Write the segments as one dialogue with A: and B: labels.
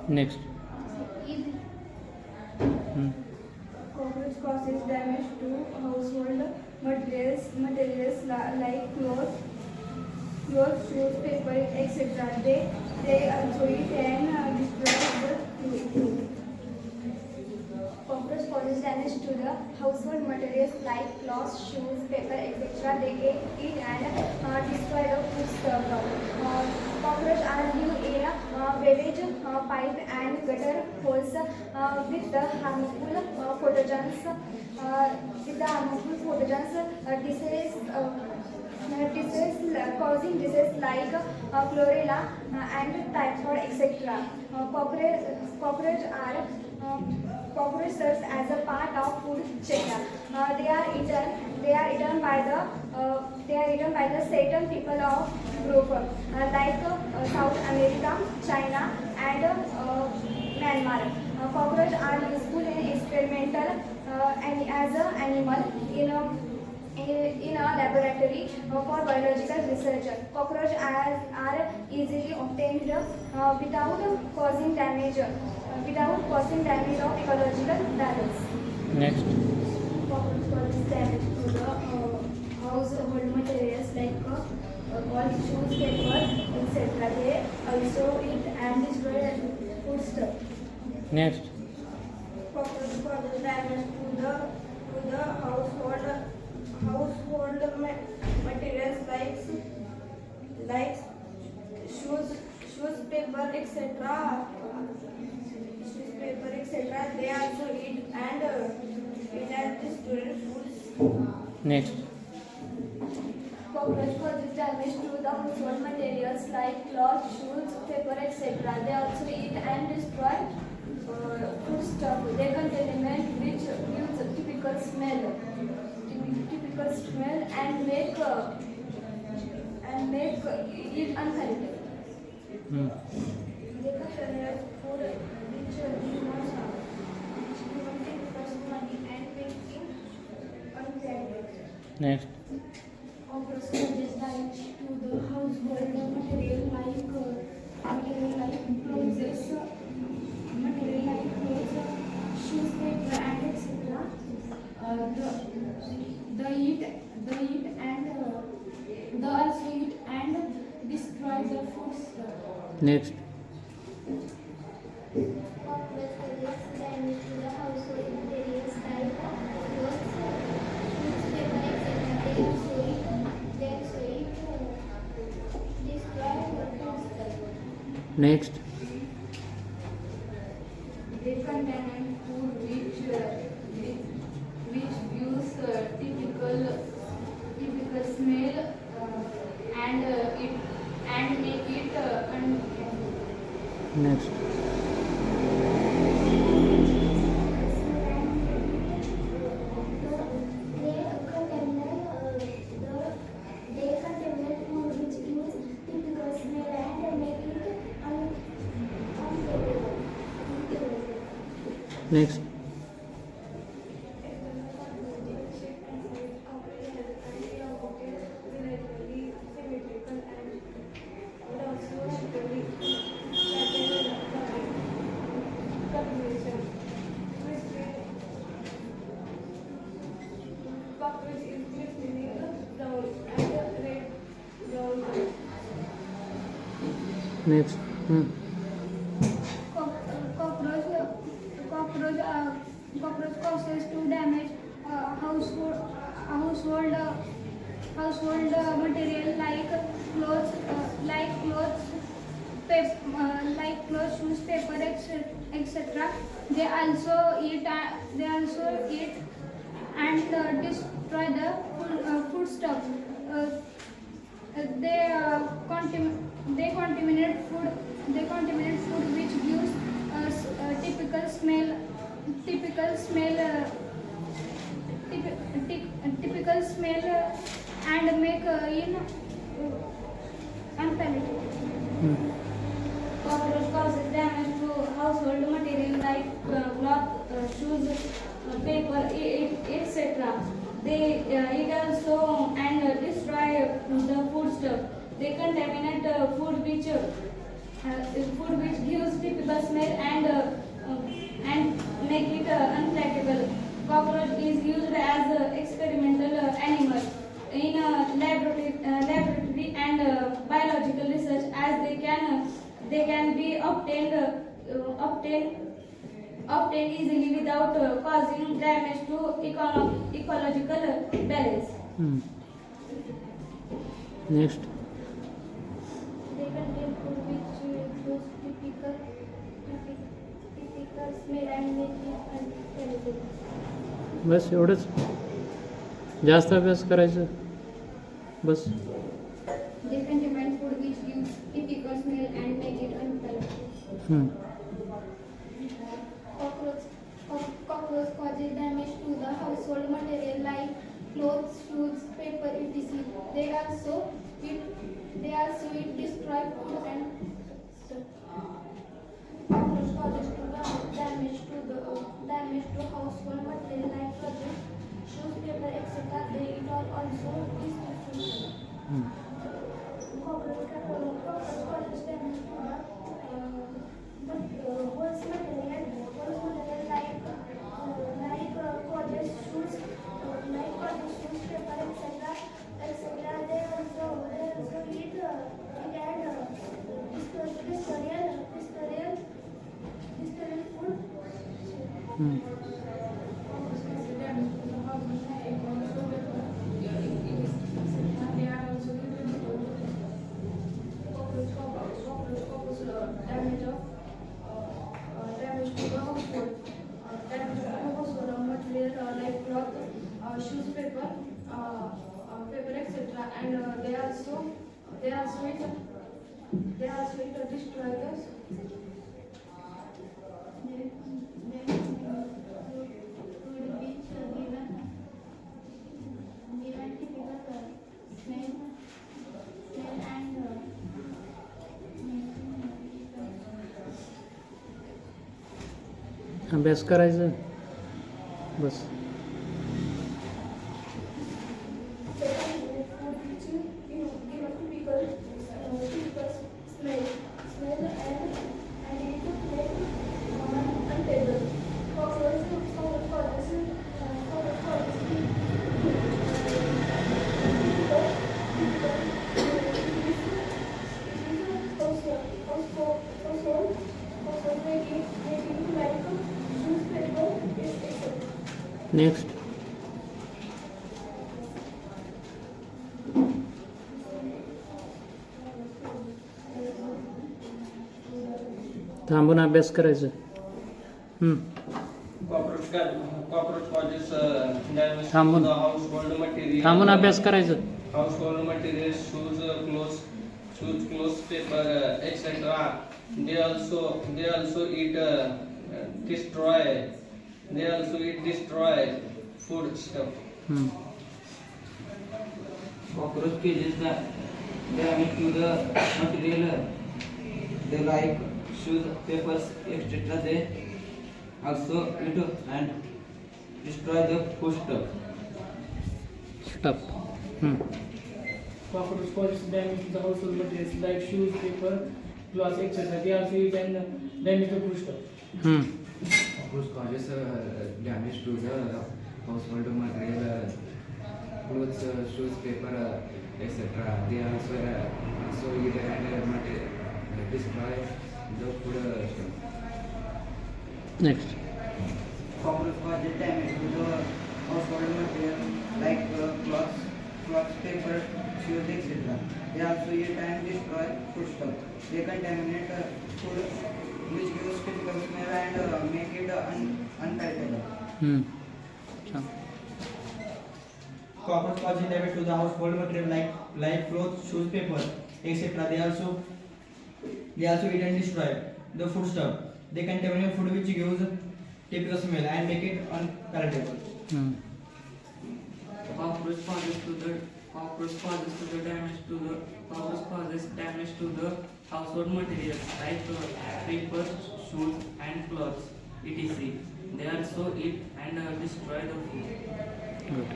A: Next. Hmm.
B: Cockroach causes damage to household materials like clothes, shoes, paper, etc. They also eat and destroy the food. Cockroach causes damage to the household materials like clothes, shoes, paper, etc. They eat and destroy the food stuff. Cockroach are live in beverage pipe and gutter holes with the harmful pathogens. Causing disease like chlorella and typhoid, etc. Uh, cockroach serves as a part of food chain. They are eaten. They are eaten by the certain people of group like South America, China, and Myanmar. Cockroach are useful in experimental and as an animal in a laboratory for biological research. Cockroaches are easily obtained without causing damage of ecological balance.
A: Next.
B: Cockroach causes damage to the household materials like all shoes, paper, etc. They also eat and destroy food stuff.
A: Next.
B: Cockroach causes damage to the household materials like shoes, paper, etc. They also eat and destroy foods.
A: Next.
B: Cockroach causes damage to the household materials like cloth, shoes, paper, etc. They also eat and destroy food stuff. They contain element which gives typical smell and make it unhealthy.
A: Hmm.
B: They contain food which do not contain personality and make it unhealthy.
A: Next.
B: Cockroach causes damage to the household material like clothes, shoes, paper, and etc. They also eat and destroy the food stuff.
A: Next.
B: Cockroach causes damage to the household materials like clothes, shoes, paper, etc. They also eat destroy the food stuff.
A: Next.
B: They contain food which gives typical smell and make it unhealthy.
A: Next.
B: They contain food which gives typical smell and make it unhealthy.
A: Next. Next. Hmm.
B: Cockroach causes to damage household material like clothes, shoes, paper, etc. They also eat and destroy the food stuff. Uh, they contaminate food. They contaminate food which gives typical smell, typical smell and make unpalatable.
A: Hmm.
B: Cockroach causes damage to household material like cloth, shoes, paper, etc. They eat also and destroy the food stuff. They contaminate food which food which gives typical smell and make it unpalatable. Cockroach is used as experimental animal in laboratory and biological research, as they can be obtained easily without causing damage to ecological balance.
A: Hmm. Next.
B: They contain food which gives typical smell and make it unpalatable.
A: बस एवढंच. जास्त अभ्यास करायचं. बस.
B: They contain food which gives typical smell and make it unpalatable.
A: Hmm.
B: Cockroach causes damage to the household material like clothes, shoes, paper, etc. They also eat destroy food and cockroach causes damage to household material like clothes, shoes, paper, etc. They eat also destroy food.
A: Hmm.
B: Cockroach causes damage to the woods material like clothes, shoes, paper, etc. They also eat and destroy food.
A: Hmm.
B: Damage to the household. Damage to the household material like cloth, shoes, paper, etc. And they also eat destroy those. Food which given typical smell and
A: अभ्यास करायचं. बस. Next. थांबून अभ्यास करायचं.
C: Cockroach causes damage
A: थांबून.
C: to the household material.
A: थांबून अभ्यास करायचं.
C: Household materials, shoes, clothes, paper, etc. They also eat destroy. They also eat destroy food stuff.
A: Hmm.
D: Cockroach causes the damage to the material. They like shoes, papers, etc. They also eat and destroy the food stuff.
A: Stop. Hmm.
E: Cockroach causes damage to the household materials like shoes, paper, clothes, etc. They also eat and damage the food stuff.
A: Hmm.
F: Cockroach causes damage to the household material, clothes, shoes, paper, etc. They also eat and destroy the food stuff.
A: Next.
D: Cockroach causes damage to the household material like clothes, paper, shoes, etc. They also eat and destroy food stuff. They contaminate food which gives typical smell and make it unpalatable.
A: हम्म. सांग.
G: Cockroach causes damage to the household material like clothes, shoes, paper, etc. They also eat and destroy the food stuff. They contaminate food which gives typical smell and make it unpalatable.
A: Hmm.
H: Cockroach causes damage to the household materials like paper, shoes, and clothes, etc. They also eat and destroy the food.
A: Good.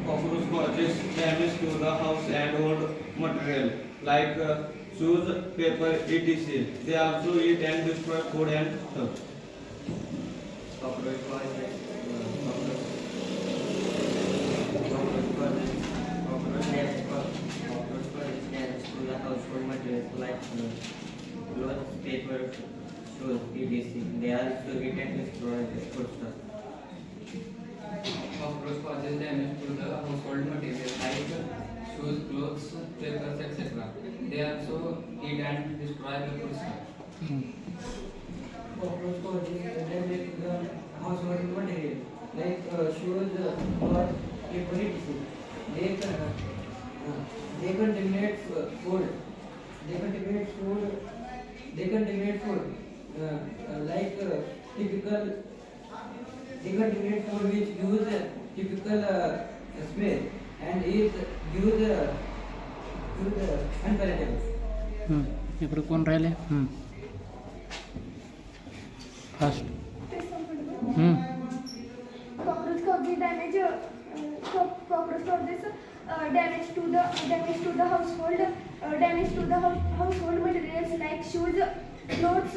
C: Cockroach causes damage to the house and old material like
I: shoes, paper, etc. They also eat and destroy food and stuff.
D: Cockroach causes damage to the household materials like clothes, paper, shoes, etc. They also eat and destroy the foodstuff.
F: Cockroach causes damage to the household material like shoes, clothes, papers, etc. They also eat and destroy the food stuff.
G: Cockroach causes damage to the household material like shoes, cloth, paper, etc. They contaminate food. They contaminate food. They contaminate food like typical. They contaminate food which gives typical smell and it gives unpalatable.
A: ఇప్పుడు कोण राहिले fast
B: Cockroach causes damage. Cockroach causes damage to the household. Damage to the household materials like shoes, clothes,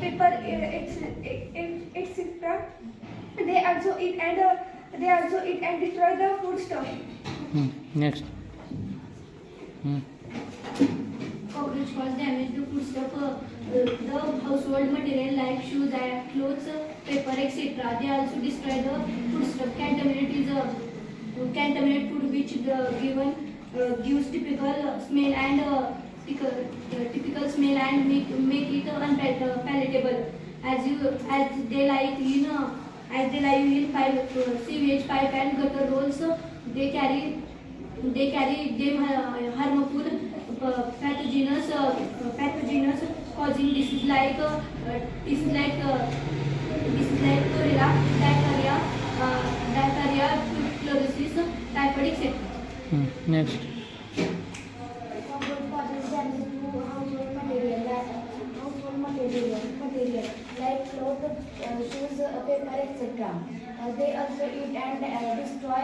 B: paper, etc. They also eat and destroy the food stuff.
A: Next
J: Cockroach cause damage to foodstuff, the household material like shoes, clothes, paper, etc. They also destroy the foodstuff. Contaminate food which gives typical smell and make it unpalatable. As they lie in pipe, sewage pipe and gutter rolls, they carry them harmful pathogens causing disease like cholera, diarrhea, tuberculosis, typhoid, etc.
A: Next
B: Cockroach causes damage to household material like clothes, shoes, paper, etc. They also eat and destroy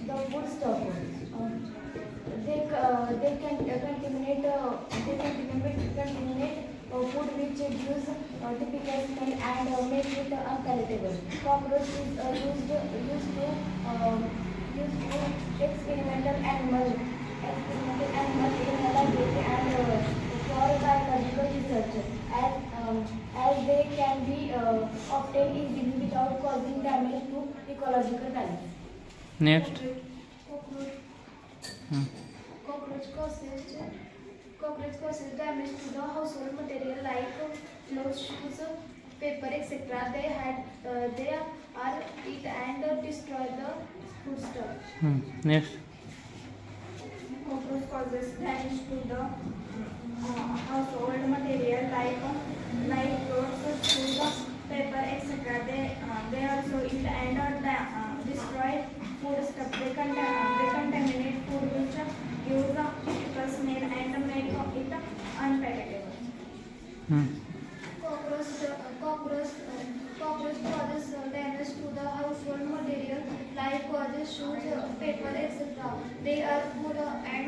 B: the food stuff. They contaminate food which gives typical smell and make it unpalatable. Cockroach is used to experimental animal in laboratory and for biological research as they can be obtained easily without causing damage to ecological balance.
A: Next
B: Cockroach causes damage to the household material like clothes, shoes, paper, etc. They are eat and destroy the foodstuff.
A: Next
B: Cockroach causes damage to the household material like clothes, shoes, paper, etc. They also eat and destroy food stuff. They contaminate food which gives a typical smell and make it unpalatable. Cockroach causes damage to the household material like causes shoes, paper, etc. They are food and